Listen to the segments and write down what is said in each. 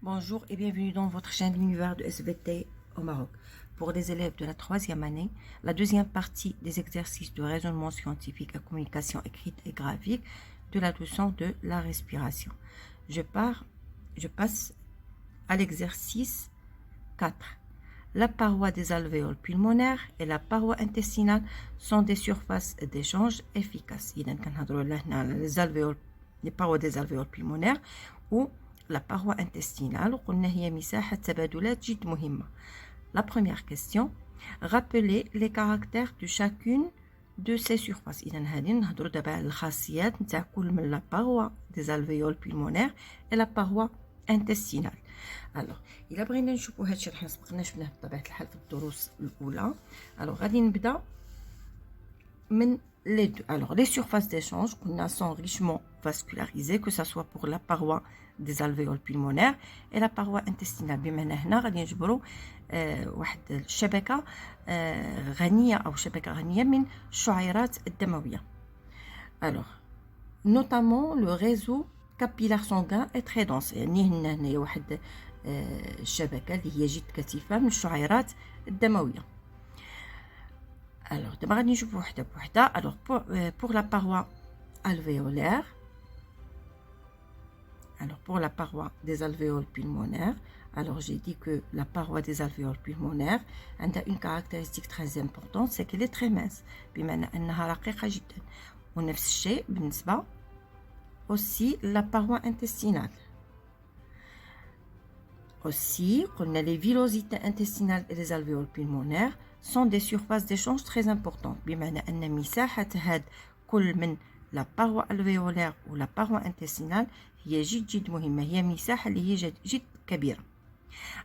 Bonjour et bienvenue dans votre chaîne L'Univers de SVT au Maroc. Pour les élèves de la 3e année, la deuxième partie des exercices de raisonnement scientifique à communication écrite et graphique de la leçon de la respiration. Je passe à l'exercice 4. La paroi des alvéoles pulmonaires et la paroi intestinale sont des surfaces d'échange efficaces. Les parois des alvéoles pulmonaires ou la paroi intestinale. La première question, rappelez les caractères de chacune de ces surfaces. La paroi des alvéoles pulmonaires et la paroi intestinale. Alors, إلا بغينا نشوفوا هادشي راه سبقنا شفناه بطبيعة الحال في الدروس الأولى. Alors, غادي نبدا من les deux. Alors, les surfaces d'échange sont richement vascularisées, que ce soit pour la paroi des alvéoles pulmonaires et la paroi intestinale. بمعنى هنا غادي نجبروا واحد الشبكة غنية أو شبكة غنية من الشعيرات الدموية. Alors, notamment le réseau capillaire sanguin est très dense. يعني هنا واحد الشبكة اللي هي جد كثيفة من الشعيرات الدموية. Alors, دابا غادي نشوفوا وحدة بوحدة. Alors, pour la paroi alvéolaire, alors pour la paroi des alvéoles pulmonaires, alors j'ai dit que la paroi des alvéoles pulmonaires a une caractéristique très importante, c'est qu'elle est très mince. بمعنى أنها رقيقة جدا. ونفس الشيء بالنسبة aussi la paroi intestinale. Aussi, les villosités intestinales et les alvéoles pulmonaires sont des surfaces d'échange très importantes. بمعنى أن مساحة هاد كل من la paroi alvéolaire ou la paroi intestinale هي جد مهمة. هي مساحة اللي هي جد كبيرة.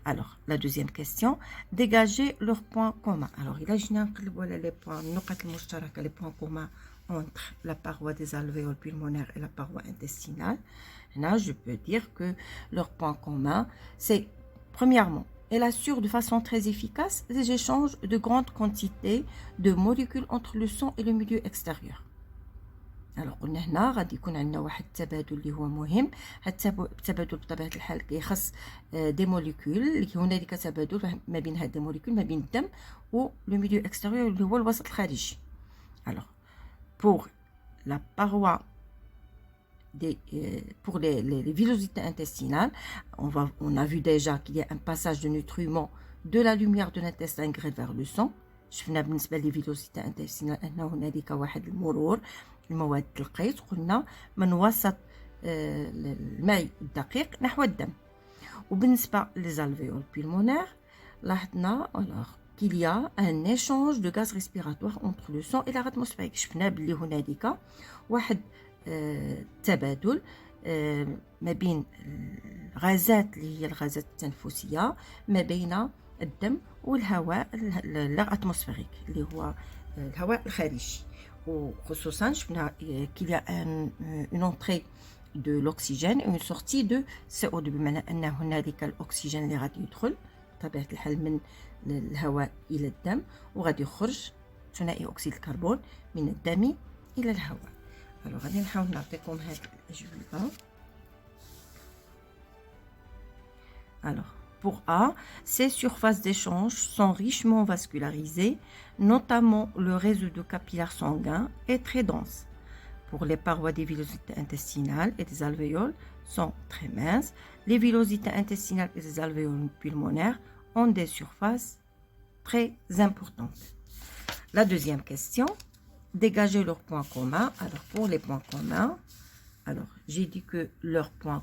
Alors, la deuxième question, dégager leurs points communs. Alors, il a les points, les points communs entre la paroi des alvéoles pulmonaires et la paroi intestinale. Là, je peux dire que leur point commun, c'est, premièrement, elle assure de façon très efficace les échanges de grandes quantités de molécules entre le sang et le milieu extérieur. Alors, قلنا هنا غادي يكون عندنا واحد التبادل اللي هو مهم. هاد التبادل بطبيعة الحال كيخص دي موليكول اللي هنالك تبادل ما بين هاد الموليكول ما بين الدم و لو ميليو اكستيريور اللي هو الوسط الخارجي. Alors, pour la paroi pour les villosités intestinales, on a vu déjà qu'il y a un passage de nutriments de la lumière de l'intestin grêle vers le sang. شفنا بالنسبة للفيلوسيتي انتستينال أنه هنالك واحد المرور المواد القيت قلنا من وسط الماء الدقيق نحو الدم. وبالنسبة للالفيول بيلمونير لاحظنا qu'il y a un échange de gaz respiratoire entre le sang et l'air atmosphérique. شفنا بلي هنالك واحد تبادل ما بين الغازات اللي هي الغازات التنفسية ما بين الدم والهواء الاتموسفيريك اللي هو الهواء الخارجي. وخصوصا شفنا qu'il y a une entrée de l'oxygène et une sortie de CO2 بمعنى أن هنالك الأكسجين اللي غادي يدخل بطبيعة الحال من الهواء إلى الدم وغادي يخرج ثنائي أكسيد الكربون من الدم إلى الهواء. غادي نحاول نعطيكم هاد الأجوبة. Alors, pour A, ces surfaces d'échange sont richement vascularisées, notamment le réseau de capillaires sanguins est très dense. Pour les parois des villosités intestinales et des alvéoles sont très minces. Les villosités intestinales et des alvéoles pulmonaires ont des surfaces très importantes. La deuxième question, dégager leurs points communs. Alors, pour les points communs, alors j'ai dit que leur point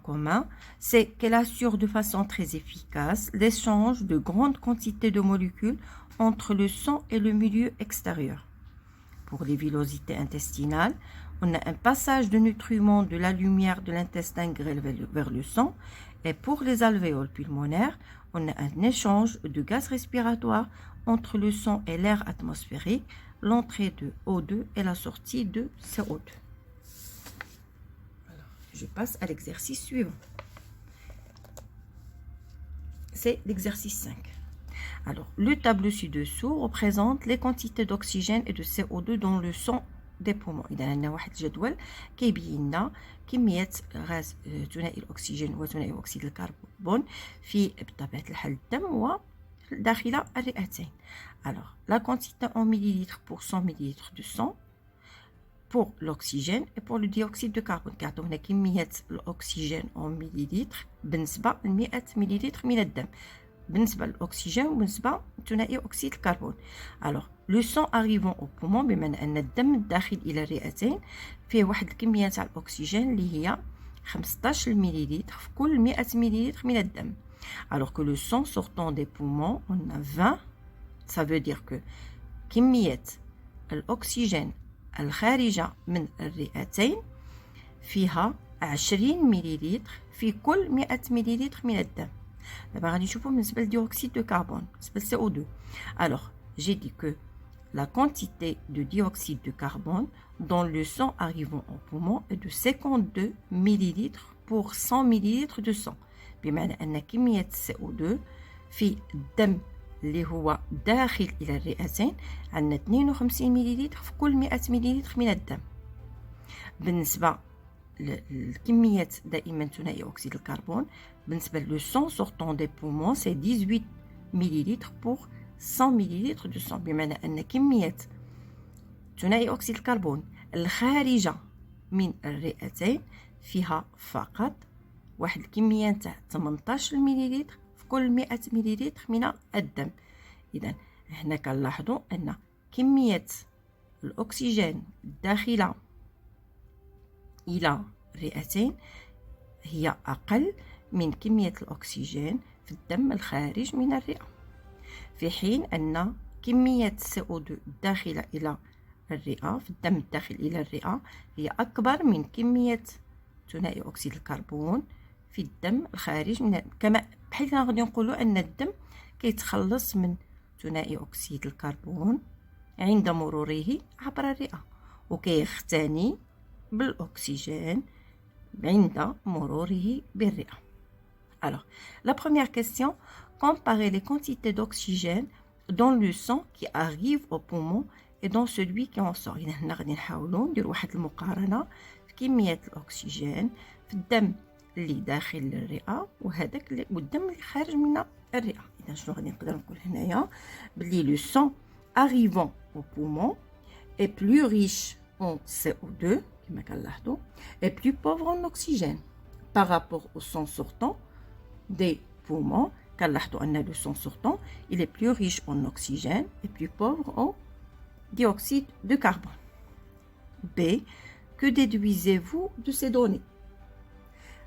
commun, c'est qu'elle assure de façon très efficace l'échange de grandes quantités de molécules entre le sang et le milieu extérieur. Pour les villosités intestinales, on a un passage de nutriments de la lumière de l'intestin grêle vers le sang. Et pour les alvéoles pulmonaires, on a un échange de gaz respiratoire entre le sang et l'air atmosphérique, l'entrée de O2 et la sortie de CO2. Je passe à l'exercice suivant. C'est l'exercice 5. Alors, le tableau ci-dessous représente les quantités d'oxygène et de CO2 dans le sang دي بومون. اذا عندنا واحد الجدول كيبين لنا كميه غاز ثنائي الاكسجين وثنائي اكسيد الكربون في بطبيعه الحال الدم وداخل الرئتين. alors la quantité en millilitres pour 100 millilitres de sang pour l'oxygène et pour le dioxyde de carbone. كيعطيو هنا كميه الاكسجين en millilitres بالنسبه ل 100 مليلتر من الدم بالنسبه للاكسجين وبالنسبه لثنائي اكسيد الكربون. alors le sang arrivant au poumon بمعنى ان الدم الداخل الى الرئتين فيه واحد الكميه تاع الاكسجين اللي هي 15 مليلتر في كل 100 مليلتر من الدم. alors que le sang sortant des poumons on a 20. ça veut dire que كميه الاكسجين الخارجه من الرئتين فيها 20 مليلتر في كل 100 مليلتر من الدم. دابا غادي نشوفوا بالنسبه للديوكسيد دو كربون بالنسبه ل CO2. alors j'ai dit que la quantité de dioxyde de carbone dans le sang arrivant au poumon est de 52 millilitres pour 100 millilitres de sang. بمعنى ان كميه CO2 في الدم اللي هو داخل الى الرئتين عندنا 52 مليلتر في كل 100 مليلتر من الدم. بالنسبه الكمية دائما ثنائي أكسيد الكربون بالنسبة لو سون سورتون دي بومون سي 18 مليلتر بور 100 مليلتر دو سون. بمعنى أن كمية ثنائي أكسيد الكربون الخارجة من الرئتين فيها فقط واحد الكمية تاع 18 مليلتر في كل 100 مليلتر من الدم. إذا هنا كنلاحظوا أن كمية الأكسجين الداخلة إلى الرئتين هي أقل من كمية الأكسجين في الدم الخارج من الرئة، في حين أن كمية CO2 الداخلة إلى الرئة في الدم الداخل إلى الرئة هي أكبر من كمية ثنائي أكسيد الكربون في الدم الخارج من كما بحيث غادي نقولوا أن الدم كيتخلص من ثنائي أكسيد الكربون عند مروره عبر الرئة وكيختني بالأكسجين عند مروره بالرئة. Alors, la première question, comparer les quantités d'oxygène dans le sang qui arrive au poumon et dans celui qui en sort. هنا غادي نحاولوا نديروا واحد المقارنة في كمية الأكسجين في الدم اللي داخل الرئة وهذاك اللي والدم اللي خارج من الرئة. إذا شنو غادي نقدر نقول هنايا بلي le sang arrivant au poumon est plus riche en CO2 كما كنلاحظوا et plus pauvre en oxygène par rapport au sang sortant des poumons. كنلاحظوا أن le sang sortant il est plus riche en oxygène et plus pauvre en dioxyde de carbone. B. Que déduisez-vous de ces données?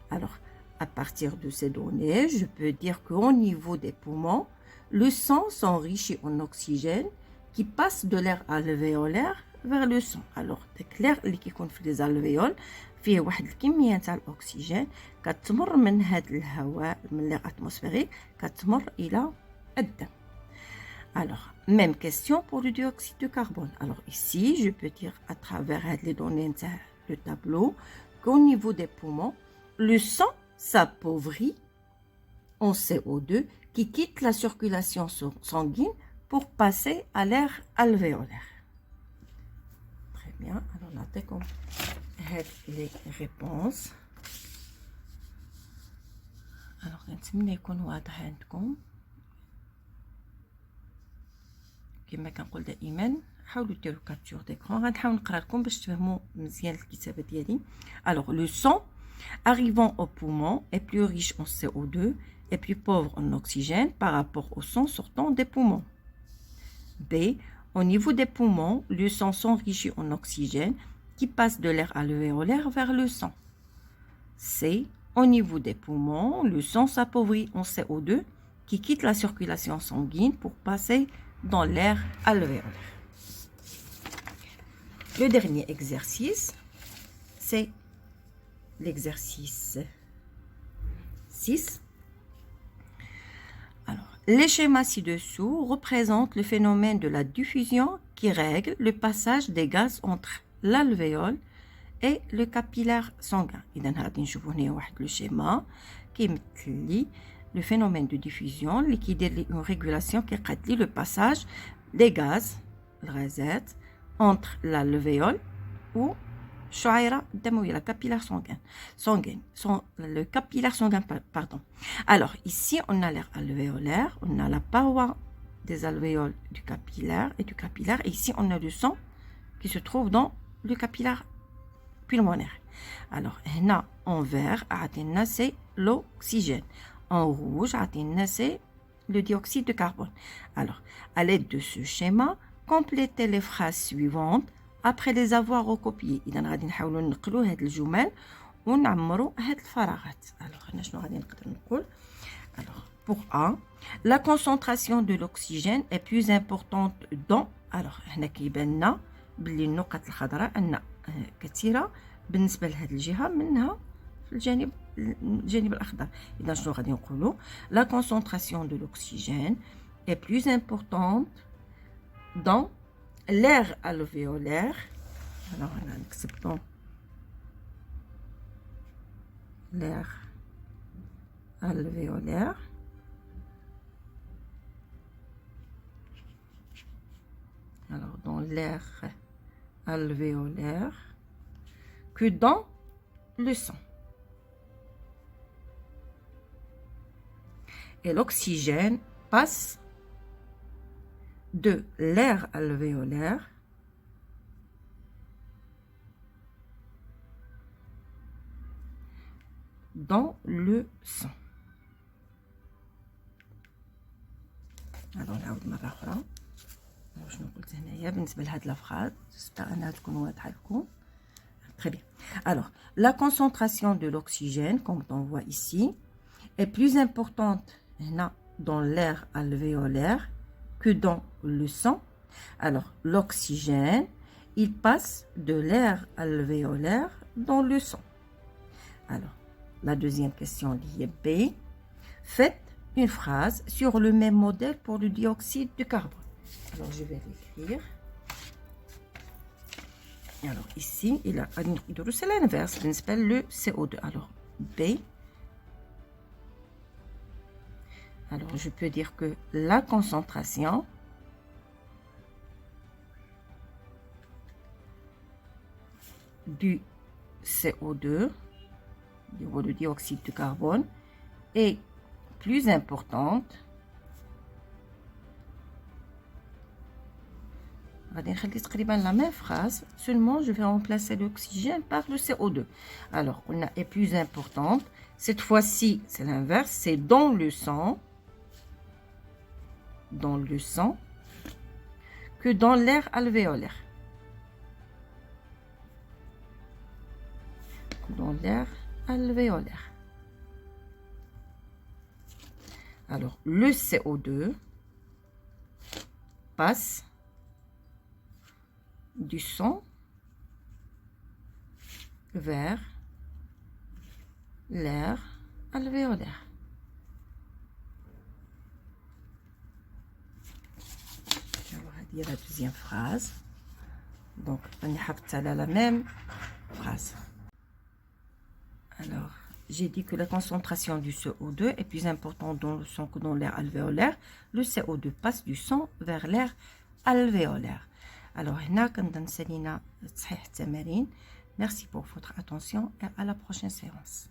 Alors, à partir de ces données, je peux dire qu'au niveau des poumons, le sang s'enrichit en oxygène qui passe de l'air alvéolaire vers le sang. Alors, l'air اللي كيكون في les alvéoles فيه واحد الكمية تاع الأكسجين كتمر من هذا الهواء من l'air atmosphérique كتمر إلى الدم. Alors, même question pour le dioxyde de carbone. Alors ici, je peux dire à travers les données de le tableau qu'au niveau des poumons, le sang s'appauvrit en CO2 qui quitte la circulation sanguine pour passer à l'air alvéolaire. Très bien. Alors, نعطيكم هاد les réponses. Alors, نتمنى يكون واضح عندكم. كما كنقول دائما حاولوا ديروا كابتور ديكرون. غنحاول نقرا لكم باش تفهموا مزيان الكتابه ديالي. Alors le sang arrivant au poumon est plus riche en CO2 et plus pauvre en oxygène par rapport au sang sortant des poumons. B. Au niveau des poumons, le sang s'enrichit en oxygène qui passe de l'air alvéolaire vers le sang. C. Au niveau des poumons, le sang s'appauvrit en CO2 qui quitte la circulation sanguine pour passer dans l'air alvéolaire. Le dernier exercice, c'est l'exercice 6. Alors, les schémas ci-dessous représentent le phénomène de la diffusion qui règle le passage des gaz entre l'alvéole et le capillaire sanguin. إذا غادي نشوفوا هنا واحد لو شيما كيمثل لي le phénomène de diffusion اللي كيدير لي une régulation كيقاد لي le passage des gaz الغازات entre l'alvéole ou الشعيرة الدموية, la capillaire sanguine, le capillaire sanguin, pardon. Alors, ici, on a l'air alvéolaire, on a la paroi des alvéoles du capillaire, et ici, on a le sang qui se trouve dans le capillaire pulmonaire. Alors, là, en vert, c'est l'oxygène. En rouge, c'est le dioxyde de carbone. Alors, à l'aide de ce schéma, complétez les phrases suivantes après les avoir recopiées. إذا غادي نحاولوا ننقلوا هاد الجمل ونعمروا هاد الفراغات. Alors, هنا شنو غادي نقدر نقول؟ Alors, pour A, la concentration de l'oxygène est plus importante dans. Alors, هنا كيبان لنا باللي النقط الخضراء عندنا كثيرة بالنسبة لهاد الجهة منها في الجانب الأخضر. إذا شنو غادي نقولوا؟ La concentration de l'oxygène est plus importante dans l'air alvéolaire. Alors, on acceptons l'air alvéolaire. Alors, dans l'air alvéolaire que dans le sang. Et l'oxygène passe de l'air alvéolaire dans le sang. Alors, نعاود مرة أخرى. شنو قلت هنايا بالنسبة لهاد لافراز؟ j'espère أنها تكون واضحة لكم. Très bien. Alors, la concentration de l'oxygène, comme on voit ici, est plus importante dans l'air alvéolaire que dans le sang. Alors, l'oxygène, il passe de l'air alvéolaire dans le sang. Alors, la deuxième question liée B. Faites une phrase sur le même modèle pour le dioxyde de carbone. Alors, je vais l'écrire. Alors, ici, c'est l'inverse, on appelle le CO2. Alors, B. Alors, je peux dire que la concentration du CO2, du dioxyde de carbone, est plus importante. La même phrase, seulement je vais remplacer l'oxygène par le CO2. Alors, on a est plus importante. Cette fois-ci, c'est l'inverse, c'est dans le sang, que dans l'air alvéolaire. Dans l'air alvéolaire. Alors, le CO2 passe du sang vers l'air alvéolaire. On va dire la deuxième phrase. Donc, on a la même phrase. Alors, j'ai dit que la concentration du CO2 est plus importante dans le sang que dans l'air alvéolaire. Le CO2 passe du sang vers l'air alvéolaire. Alors, merci pour votre attention et à la prochaine séance.